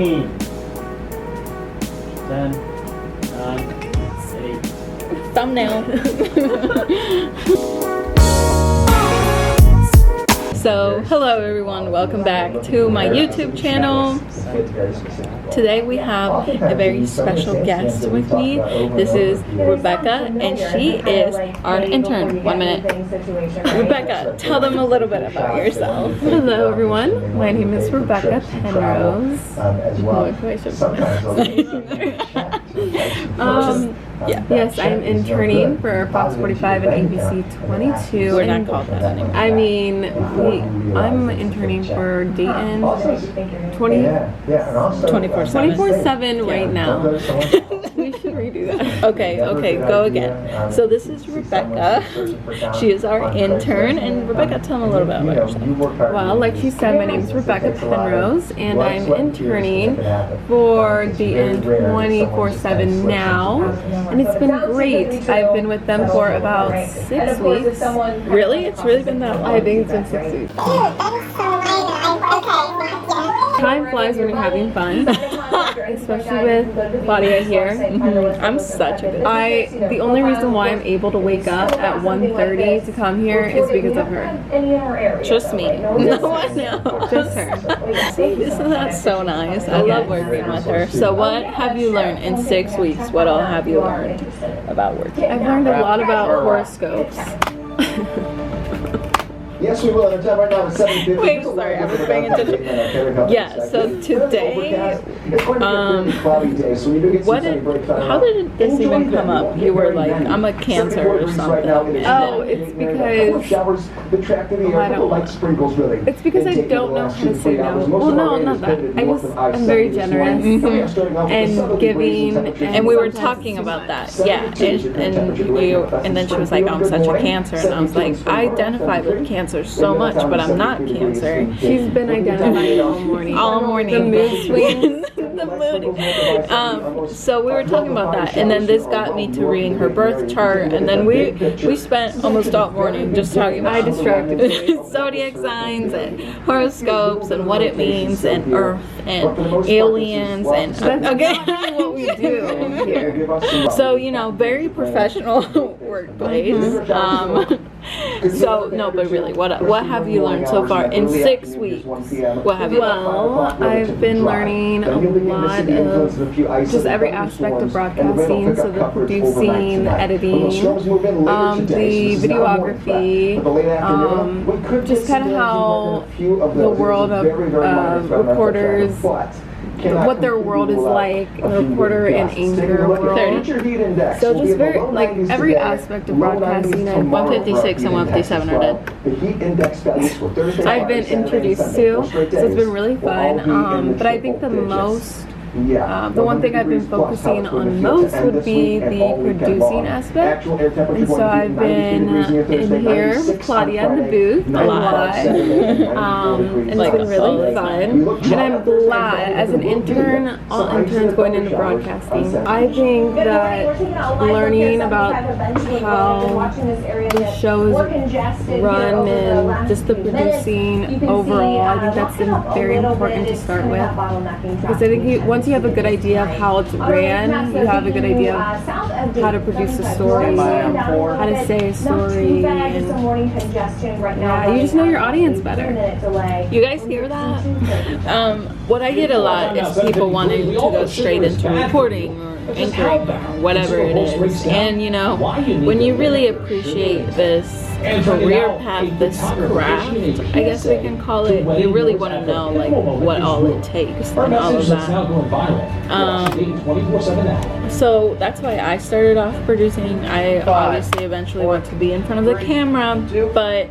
15, 10, 9, 8. Thumbnail. So, hello everyone, welcome back to my YouTube channel. Today we have a very special guest with me. This is Rebecca, and she is our intern. 1 minute. Rebecca, tell them a little bit about yourself. Hello everyone, my name is Rebecca Penrose. Yes, I'm interning for Fox 45 and ABC 22. We're not called that anymore. I mean, I'm interning for Dayton 24/7 right now. We should redo that. Okay, go again. So this is Rebecca. She is our intern, and Rebecca, tell them a little bit about yourself. Well, like she said, my name is Rebecca Penrose, and I'm interning for Dayton 24/7 now, and it's been great. I've been with them for about 6 weeks. Really? It's really been that long? I think it's been 6 weeks. Time flies when you're having fun, especially with Claudia here. I'm such a good The only reason why I'm able to wake up at 1:30 to come here is because of her. Just me. No one else. Just her. See, isn't that so nice? I love working with her. So what have you learned in 6 weeks? What all have you learned about working? I've learned a lot about horoscopes. Yes, we will. And right now it's 7:50. Wait, sorry, I was paying attention. Yeah, so today, how did this even come up? You were like, I'm a Cancer or something. Oh, it's because It's because I don't know how to say no. Well, no, not that. I'm very generous and giving. And we were talking about that, yeah. And then she was like, I'm such a Cancer, and I was like, I identify with Cancer so much, but I'm not Cancer. She's been identified all morning. All morning. The mood swings. The mood. So we were talking about that, and then this got me to reading her birth chart, and then we spent almost all morning just talking about I distracted you. zodiac signs and horoscopes and what it means and Earth and aliens and okay. That's what we do here. So very professional workplace. So no, but really, what have you learned so far in 6 weeks? What have you learned? Well, I've been learning a lot of just every aspect of broadcasting, so the producing, the editing, the videography, just kind of how the world of reporters, what their world is like, a reporter and anchor world. So just very, like, every aspect of broadcasting. And 156 and 157 are dead. I've been introduced to, so it's been really fun. But I think the one thing I've been focusing on most would be the producing aspect. And so I've been in here with Claudia in the booth a lot. And it's been really fun. And I'm glad, as an intern, all interns going into broadcasting, I think that learning about how the show is run and just the producing overall, I think that's very important to start with. Because I think once you have a good idea of how it's ran, you have a good idea of how to produce a story, how to say a story, and you just know your audience better. You guys hear that? What I get a lot is people wanting to go straight into reporting or anchoring or whatever it is. And when you really appreciate this career path, this craft, I guess we can call it, you really want to know like what all it takes and all of that. So that's why I started off producing. I obviously eventually want to be in front of the camera, but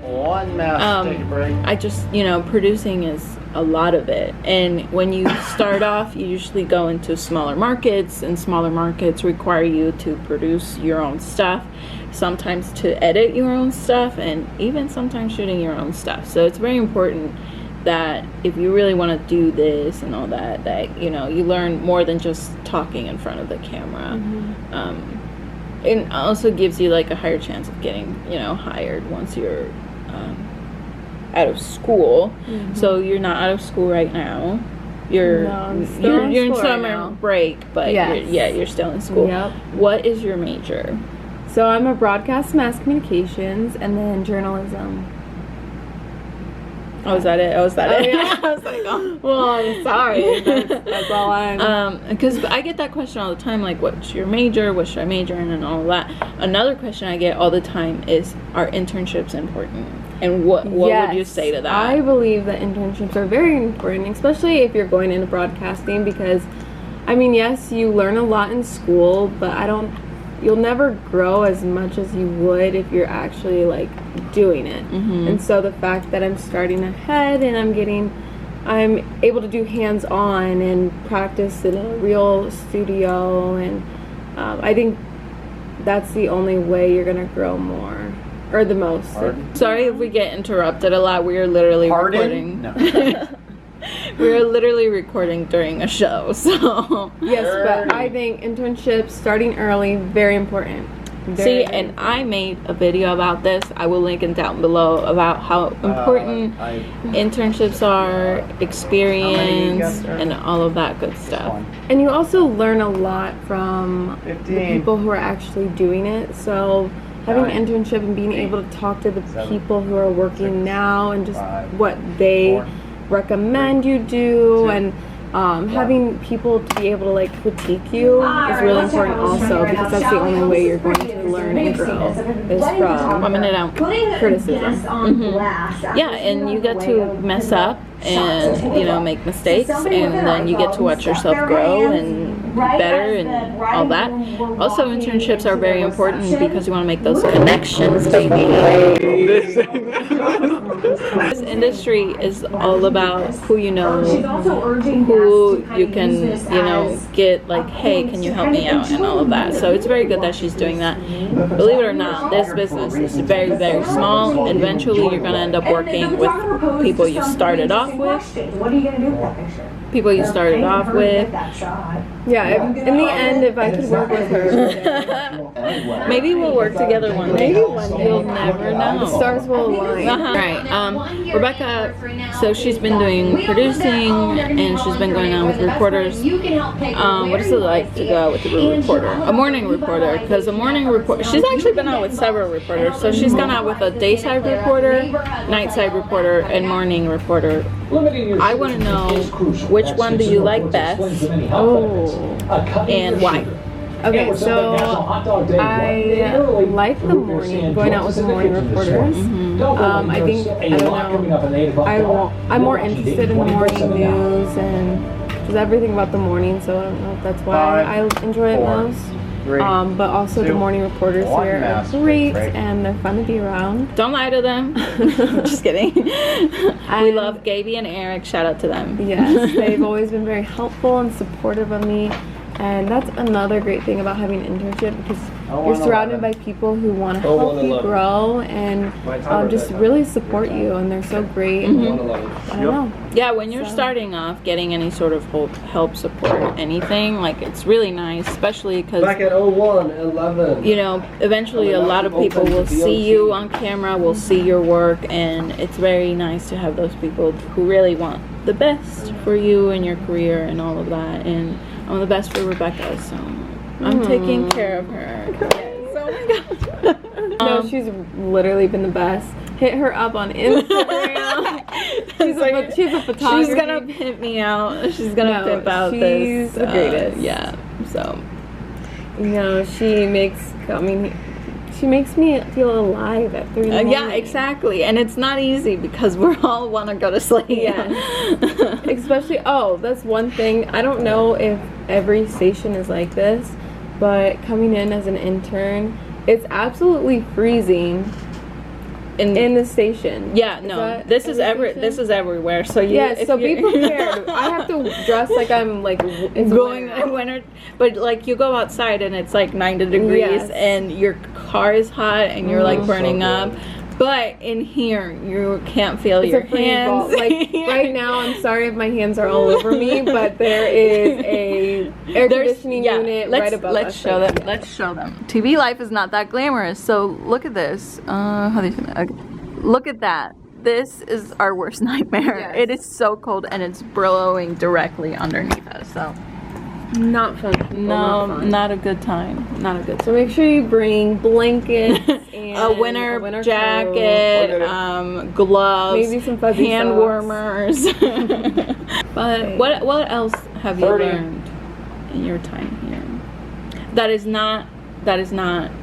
I just, producing is a lot of it. And when you start off, you usually go into smaller markets, and smaller markets require you to produce your own stuff, sometimes to edit your own stuff, and even sometimes shooting your own stuff. So it's very important that if you really want to do this and all that you learn more than just talking in front of the camera. It also gives you like a higher chance of getting hired once you're out of school. So you're not out of school right now. you're No, I'm still in you're in school right summer now. break, but Yes. you're still in school. Yep. What is your major? So I'm a broadcast mass communications and then journalism. Oh, is that it? Oh, is that it? yeah. I was like, oh. Well, I'm sorry. That's all I'm. Because I get that question all the time, like, what's your major? What should I major in? And all that. Another question I get all the time is, are internships important? And what would you say to that? I believe that internships are very important, especially if you're going into broadcasting, because, I mean, yes, you learn a lot in school, but you'll never grow as much as you would if you're actually like doing it. And so the fact that I'm starting ahead and I'm able to do hands-on and practice in a real studio, and I think that's the only way you're gonna grow more, or the most. Sorry if we get interrupted a lot. We are literally recording. No. We are literally recording during a show, so Yes, but I think internships starting early, very important. See, and I made a video about this. I will link it down below about how important internships are, experience, and all of that good stuff. And you also learn a lot from the people who are actually doing it. So having an internship and being able to talk to the people who are working now and just what they recommend you do, and having people to be able to like critique you is really important also, because that's the only way you're going to learn and grow is from 1 minute out. criticism. Yeah, and you get to mess up and make mistakes, and then you get to watch yourself grow and be better and all that. Also, internships are very important because you want to make those connections, baby. This industry is all about who you know, who you can get like, hey, can you help me out, and all of that. So it's very good that she's doing that. Believe it or not, this business is very, very small. Eventually you're going to end up working with people you started off with. What are you going to do with that picture? People you started off with. Yeah, in the end, if I could work with her, maybe we'll work together one day. Maybe one day. You'll never know. the stars will align. Right. Rebecca, so she's been doing producing, and she's been going out with reporters. What is it like to go out with a reporter? A morning reporter, because a morning reporter, she's actually been out with several reporters. So she's gone out with a dayside reporter, nightside reporter, and morning reporter. I want to know, which one do you like best? Oh. And why? Okay, so I like the morning, going out with the morning reporters. I think, I don't know, I'm more interested in the morning news and just everything about the morning, so I don't know if that's why I enjoy it most. But also the morning reporters here are great and they're fun to be around. Don't lie to them. Just kidding. We love Gaby and Eric. Shout out to them. Yes, they've always been very helpful and supportive of me. And that's another great thing about having an internship, because you're surrounded by people who want to help you grow and just really support you, and they're so great. I don't know. Yeah, when you're starting off, getting any sort of help, support, anything, like, it's really nice, especially because Back at 01:11. Eventually a lot of people will see you on camera, will see your work, and it's very nice to have those people who really want the best for you and your career and all of that. And I'm the best for Rebecca, so I'm taking care of her. Yes. Oh my gosh. No, she's literally been the best. Hit her up on Instagram. she's a photographer. She's gonna pimp me out. She's gonna pimp out this. She's the greatest. Yeah. So. She makes me feel alive at 3 in the morning. Yeah, exactly. And it's not easy because we all want to go to sleep. Yeah. Especially, that's one thing. I don't know if every station is like this, but coming in as an intern, it's absolutely freezing in the station. Yeah, no. This is everywhere. So so be prepared. I have to dress like I'm like it's going in winter, but like you go outside and it's like 90 degrees and your car is hot and you're like burning up. But in here, you can't feel your hands. Like right now, I'm sorry if my hands are all over me, but there is a air conditioning unit right above us. Let's show them. Let's show them. TV life is not that glamorous. So look at this. How do you say that? Okay. Look at that. this is our worst nightmare. Yes. It is so cold and it's blowing directly underneath us. So not fun. People, no, not fun. not a good time. Not a good So make sure you bring blankets and a winter coat, jacket, gloves, maybe some fuzzy hand socks. warmers. But what else have you learned in your time here? That is not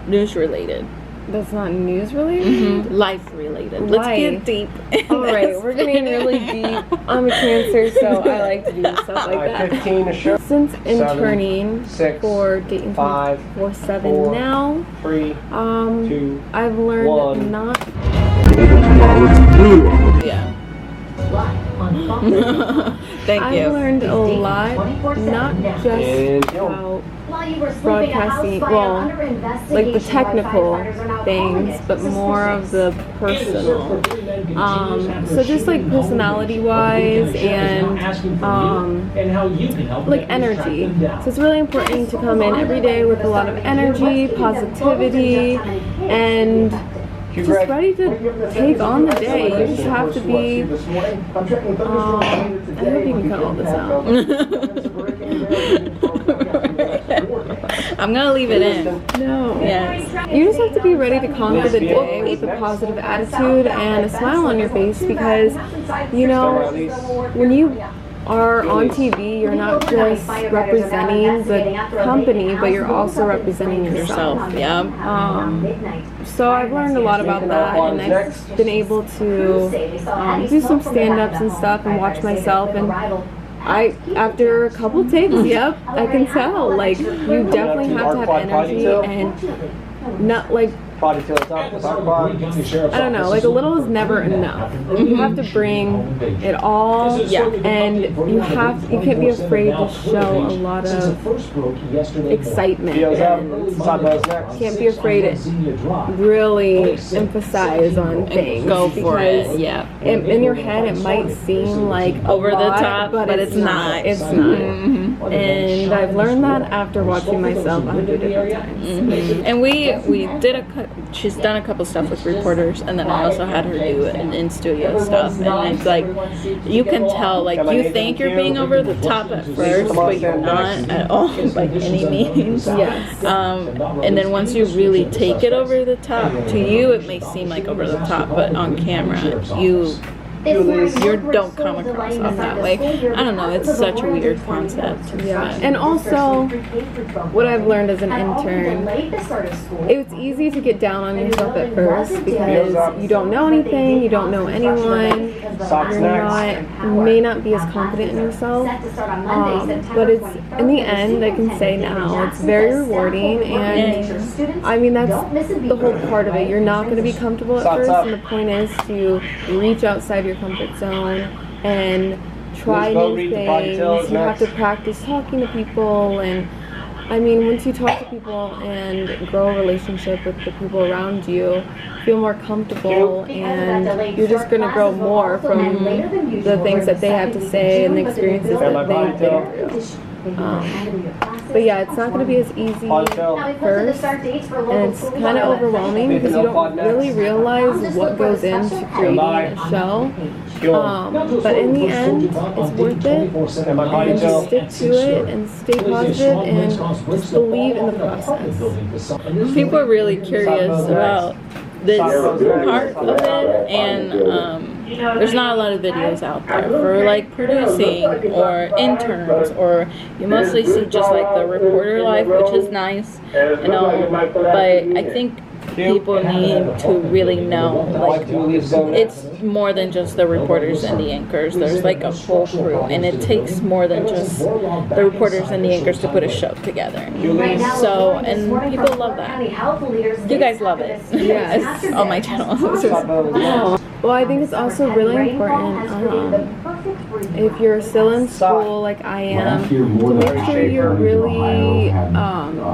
news related. That's not news related? Life related. Let's get deep. Alright, we're getting really deep. I'm a Cancer, so I like to do stuff like that. 15 a show. Since interning 6, for Dayton 5, 24/7 4, now, 3, 2, I've learned 1. not. Yeah. Thank you. I've learned a lot, not just about broadcasting, well, like the technical things, but more of the personal. So just like personality wise and like energy. So it's really important to come in every day with a lot of energy, positivity, and just ready to take on the day. You just have to be, I hope you can cut all this out. I'm gonna leave it in. No. Yes. You just have to be ready to conquer the day with a positive attitude and a smile on your face, because, you know, when you are on TV, you're not just representing the company, but you're also representing yourself. Yeah. So I've learned a lot about that, and I've been able to do some stand-ups and stuff and watch myself, and after a couple takes, yep, I can tell, like, you definitely have to have energy and not, like, I don't know, like a little is never enough. Like, you have to bring it all, and you can't be afraid to show a lot of excitement, and can't be afraid to really emphasize on things. Go for it. Yeah. In your head, it might seem like over the top, but it's not. It's not. And I've learned that after watching myself 100 different times. And we did she's done a couple stuff with reporters, and then I also had her do an in-studio stuff, and it's like, you can tell, like, you think you're being over the top at first, but you're not at all, like, any means. Yes. And then once you really take it over the top, to you it may seem like over the top, but on camera, you don't come across off that way. I don't know, it's such a weird concept. Yeah, and also what I've learned as an intern, it's easy to get down on yourself at first because you don't know anything, you don't know anyone, you may not be as confident in yourself, but it's, in the end, I can say now, it's very rewarding, and I mean, that's the whole part of it. You're not going to be comfortable at first, and the point is to reach outside your comfort zone and try new things. You have to practice talking to people, and I mean, once you talk to people and grow a relationship with the people around you, feel more comfortable, and you're just going to grow more from the things that they have to say and the experiences that they've been through. But yeah, it's not going to be as easy first, and it's kind of overwhelming because you don't really realize what goes into creating a show. But in the end, it's worth it, and just stick to it and stay positive and just believe in the process. People are really curious about this part of it, and there's not a lot of videos out there for like producing or interns, or you mostly see just like the reporter life, which is nice, you know, but I think people need to really know, like, it's more than just the reporters and the anchors. There's like a whole crew, and it takes more than just the reporters and the anchors to put a show together. So, and people love that. You guys love it. Yes. On my channel. Well, I think it's also really important, if you're still in school like I am, to make sure you're really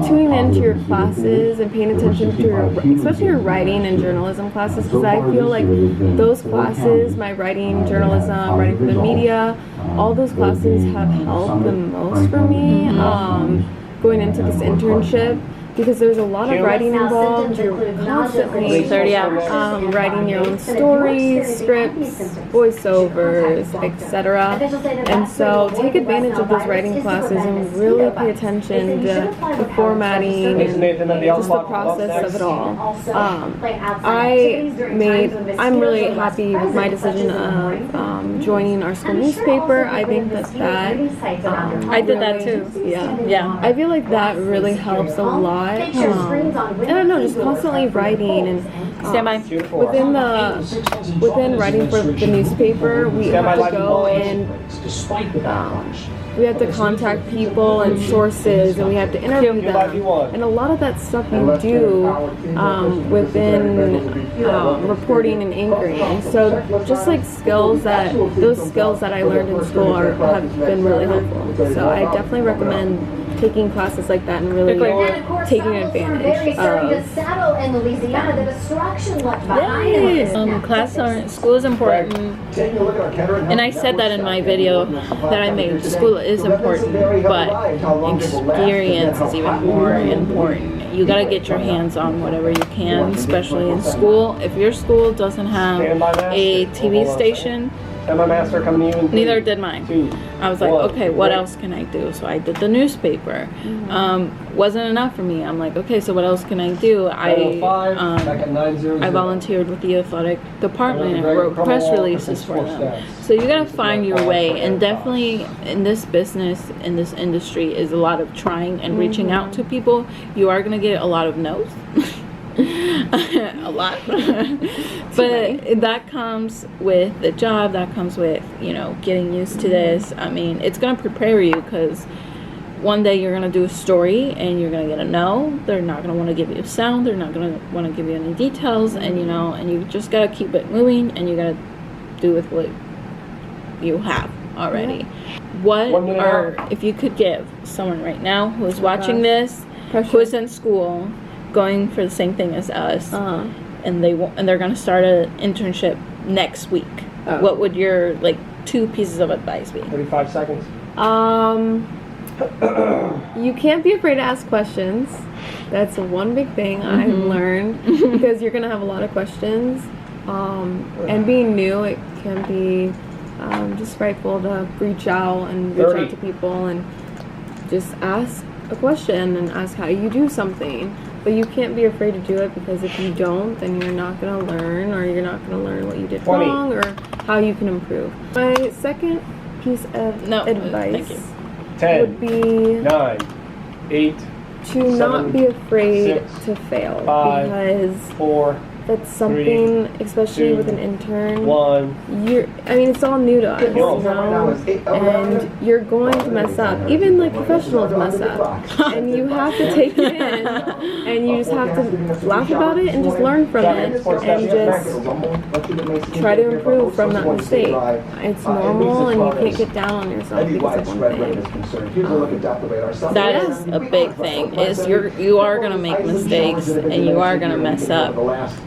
tuning into your classes and paying attention to especially your writing and journalism classes, because I feel like those classes, my writing, journalism, writing for the media, all those classes have helped the most for me going into this internship. because there's a lot of writing involved. You're constantly writing your own stories, scripts, voiceovers, etc. And so take advantage of those writing classes and really pay attention to the formatting and just the process of it all. I'm really happy with my decision of joining our school newspaper. I think that I did that too. Yeah. I feel like that really helps a lot. I don't know, just constantly writing and within writing for the newspaper, we have to go and we have to contact people and sources, and we have to interview them. And a lot of that stuff you do within reporting and anchoring. So just like those skills that I learned in school have been really helpful. So I definitely recommend taking classes like that and really taking advantage of. School is important, and I said that in my video that I made. School is important, but experience is even more important. You gotta get your hands on whatever you can, especially in school. If your school doesn't have a TV station, neither did mine. I was like, okay, what else can I do? So I did the newspaper. Wasn't enough for me. I'm like, okay, so what else can I do? I volunteered with the athletic department and wrote press releases for them. So you gotta find your way, and definitely in this business, in this industry, is a lot of trying and reaching out to people. You are gonna get a lot of no's. A lot. But that comes with the job, that comes with, getting used to this. I mean, it's going to prepare you, because one day you're going to do a story and you're going to get a no. They're not going to want to give you a sound, they're not going to want to give you any details, and and you just got to keep it moving, and you got to do with what you have already. If you could give someone right now who is watching this, who is in school, going for the same thing as us, and they're going to start an internship next week, what would your 2 pieces of advice be? 35 seconds. You can't be afraid to ask questions. That's one big thing I've learned, because you're going to have a lot of questions, and being new, it can be just frightful to reach out to people and just ask a question and ask how you do something. But you can't be afraid to do it, because if you don't, then you're not going to learn, or you're not going to learn what you did wrong or how you can improve. My second piece of advice 10, would be 9, 8, to 7, not be afraid 6, to fail, 5, because 4, that's something, 3, especially 2, with an intern. 1. It's all new to us, and you're going to mess up. Even professionals mess up, and you have to take it in, and you just have to laugh about it and just learn from it, and just try to improve from that mistake. It's normal, and you can't get down on yourself because of one thing. That is a big thing. You are gonna make mistakes, and you are gonna mess up.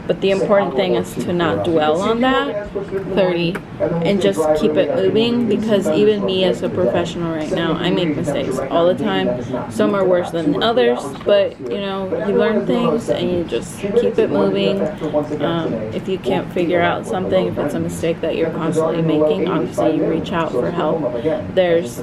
But the important thing is to not dwell on that 30 and just keep it moving, because even me as a professional right now, I make mistakes all the time. Some are worse than others, but you learn things and you just keep it moving. If you can't figure out something, if it's a mistake that you're constantly making, obviously you reach out for help. There's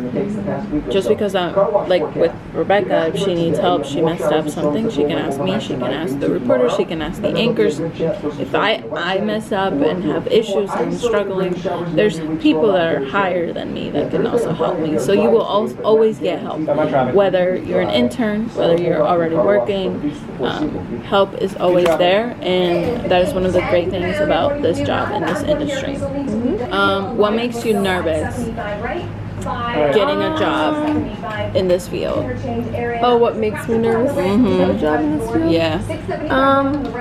just because I'm with Rebecca, if she needs help, she messed up something, she can ask me, she can ask the reporter, she can ask the anchors. If I mess up and have issues and I'm struggling, there's people that are higher than me that can also help me. So you will always get help, whether you're an intern, whether you're already working. Help is always there, and that is one of the great things about this job in this industry. What makes you nervous getting a job in this field? What makes me nervous to get a job in this field? Yeah.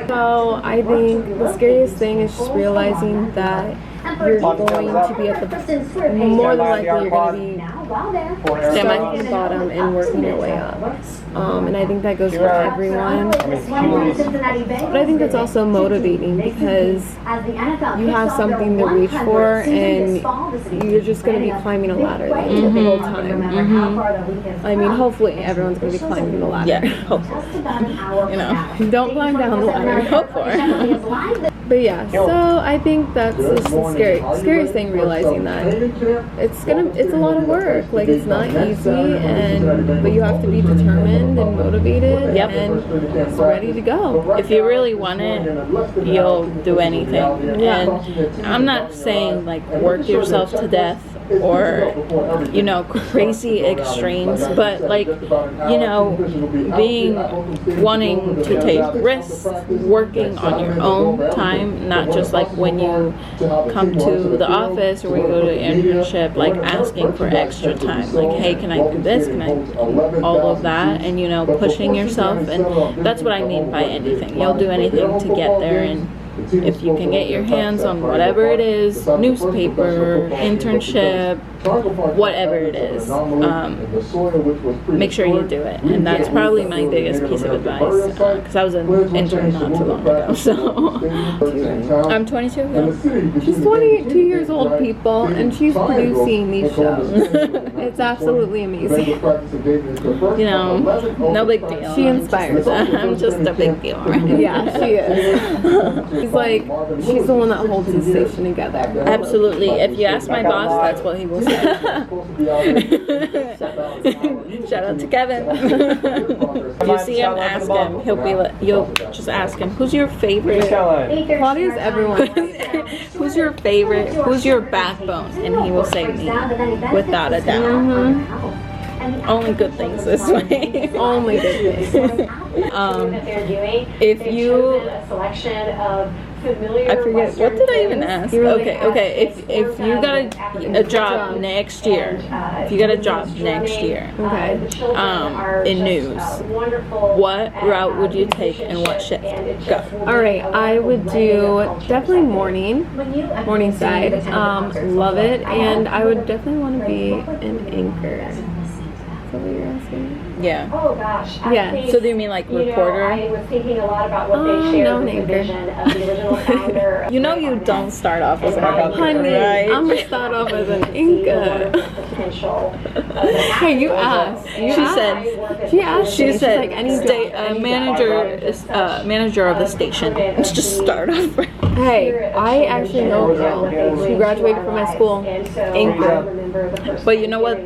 So I think the scariest thing is just realizing that you're going to be at the, more than likely you're going to be starting at the bottom and working your way up. And I think that goes for everyone. But I think that's also motivating because you have something to reach for and you're just going to be climbing a ladder the whole time. I mean, hopefully everyone's going to be climbing the ladder. Yeah, hopefully. You know, don't climb down the ladder. hope for. But yeah, so I think that's just the scariest thing, realizing that it's a lot of work. Like, it's not easy, but you have to be determined and motivated and ready to go. If you really want it, you'll do anything. And I'm not saying like work yourself to death or, you know, crazy extremes, but like, you know, wanting to take risks, working on your own time, not just like when you come to the office or when you go to an internship, like asking for extra time, like, hey, can I do this, can I, all of that, and, you know, pushing yourself. And that's what I mean by anything. You'll do anything to get there. And if you can get your hands on whatever it is, newspaper, internship, whatever it is, make sure you do it. And that's probably my biggest piece of advice, because I was an intern not too long ago. So I'm 22. Yeah. She's 22 years old, people, and she's producing these shows. It's absolutely amazing. You know, no big deal. She inspires. I'm just a big deal, right? Yeah, she is. She's the one that holds the station together. Absolutely. If you ask my boss, that's what he will say. Shout out to Kevin. If you see him, ask him. You'll just ask him, who's your favorite? Claudia's everyone. Who's your favorite? Who's your backbone? And he will say me, without a doubt. Only good things this way. Only good things. If you, I forget, what did I even ask? Okay. If you got a job next year, in news, what route would you take and what shift? Go. All right, I would do definitely morning side. Love it, and I would definitely want to be an anchor. Is that what you're asking? Yeah. Oh gosh. Yeah. So do you mean like reporter? I was thinking a lot about what they shared with the vision of the original founder. You know you don't start off as an anchor, Honey, right? I'm gonna start off as an anchor. Hey, you asked. She asked. She said, like, any manager of the station. Let's just start off. Hey, I actually know a girl. She graduated from my school. Anchor. But you know what?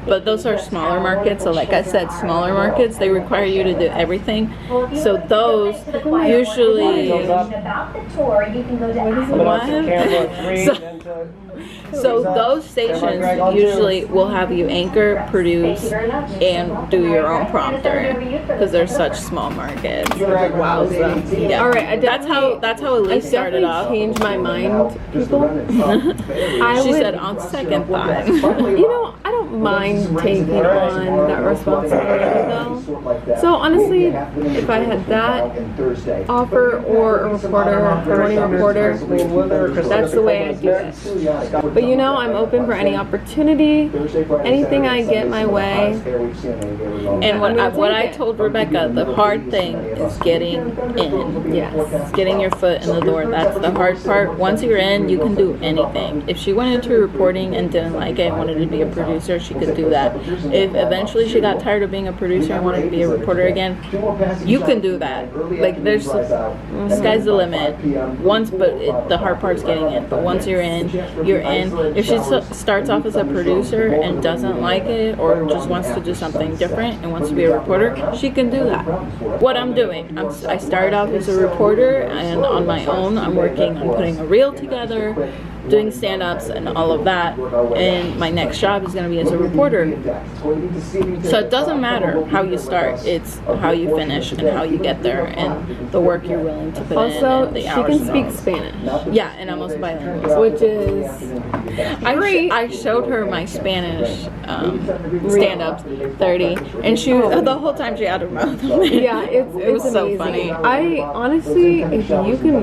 But those are smaller markets. So like I said, smaller markets, they require you to do everything. So those usually... So those stations usually will have you anchor, produce, and do your own prompter because they're such small markets. Wow. Yeah. All right. That's how Elise started off. Changed my mind, people. She said on second thought. You know, I don't mind taking on that responsibility though. So honestly, if I had that offer or a morning reporter, that's the way I'd do it. But you know, I'm open for any opportunity, anything I get my way. And what I told Rebecca, the hard thing is getting in. Yes. It's getting your foot in the door. That's the hard part. Once you're in, you can do anything. If she went into reporting and didn't like it and wanted to be a producer, she could do that. If eventually she got tired of being a producer and wanted to be a reporter again, you can do that. Like, there's, sky's the limit. The hard part's getting in. But once you're in, you're in. If she starts off as a producer and doesn't like it or just wants to do something different and wants to be a reporter, she can do that. What I'm doing, I started off as a reporter, and on my own I'm working on putting a reel together, doing stand-ups and all of that, and my next job is going to be as a reporter. So it doesn't matter how you start, it's how you finish and how you get there and the work you're willing to put in. Also, and the she hours can speak Spanish. Yeah, and I'm also bilingual, which is I showed her my Spanish stand-ups 30, and she the whole time she had her mouth open. Yeah, it was so amazing. Funny. I honestly, if you can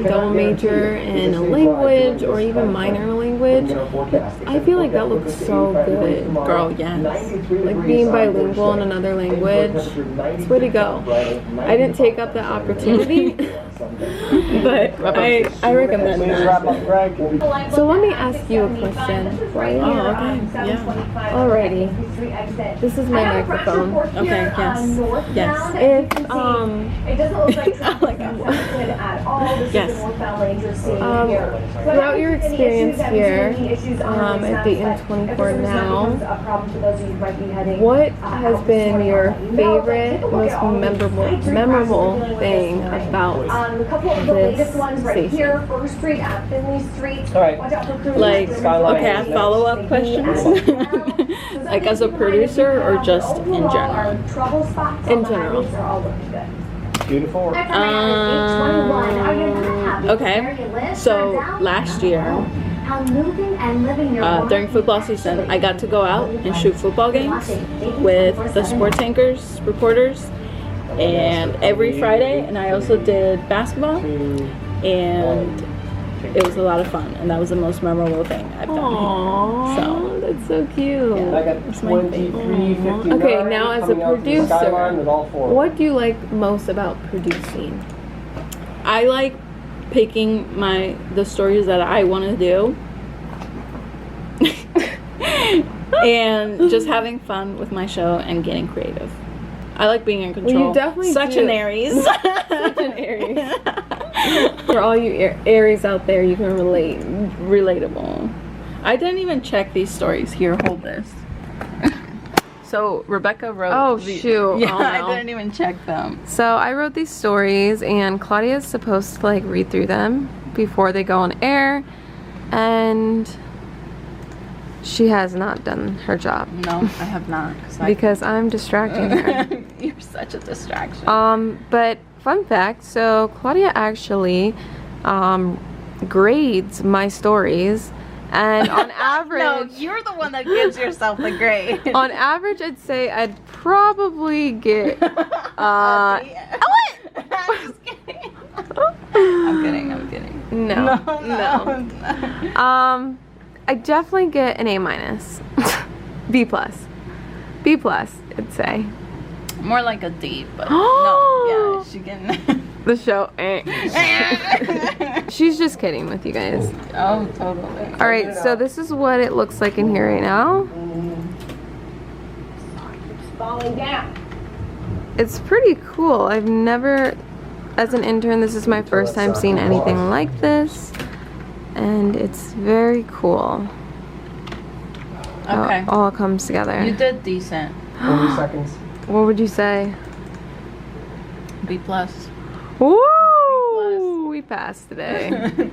double major in a language or even minor language, I feel like that looks so good. Girl, yes. Like being bilingual in another language, it's way to go. I didn't take up the opportunity, but I recommend Please wrap that. up, Greg. So let me ask you a question. Oh, okay. Yeah. Alrighty. This is my microphone. Okay, yes. Yes. If It doesn't look like like at all. This Yes. is the more families you're seeing here. throughout your experience here at the Inn24 now, what has been your favorite, most memorable thing about A couple of the this latest ones right station? here, First Street at Finley Street. All right. Watch out for crews. Like, Skyline okay, I is have next. follow-up questions. Like as a producer or just in general? In general. Beautiful. Okay, so last year, during football season, I got to go out and shoot football games with the sports anchors, reporters, and every Friday, and I also did basketball, and it was a lot of fun, and that was the most memorable thing I've done. Aww, So that's so cute. And I got That's my favorite. 23:59. Okay, now as a coming out from producer, Skyline with all four. What do you like most about producing? I like picking the stories that I want to do and just having fun with my show and getting creative. I like being in control. Well, you definitely Such do. an Aries. Such an Aries. For all you Aries out there, you can relate. Relatable. I didn't even check these stories. Here, hold this. So Rebecca wrote. Oh, shoot. Yeah, Oh, no. I didn't even check them. So I wrote these stories, and Claudia's supposed to like read through them before they go on air, and she has not done her job No, I have not. because I'm distracting her. You're such a distraction. But fun fact, so Claudia actually grades my stories, and on average, No, you're the one that gives yourself the grade. on average, I'd say I'd probably get I'm just kidding. I'm kidding. no. I definitely get an A-, B+, I'd say. More like a D, but no, yeah, she can. The show, She's just kidding with you guys. Oh, totally. All right, so this is what it looks like in here right now. Falling down. It's pretty cool. I've never, as an intern, this is my first time seeing anything like this, and it's very cool. how Okay. it all comes together. You did decent. 40 seconds. What would you say? B+. Woo! We passed today.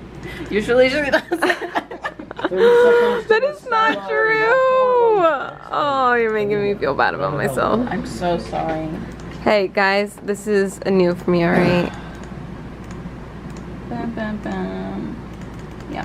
Usually she does. 30 seconds. That is not true. Oh, you're making me feel bad about myself. I'm so sorry. Hey guys, this is new for me, alright? Bam, bam, bam. Yeah.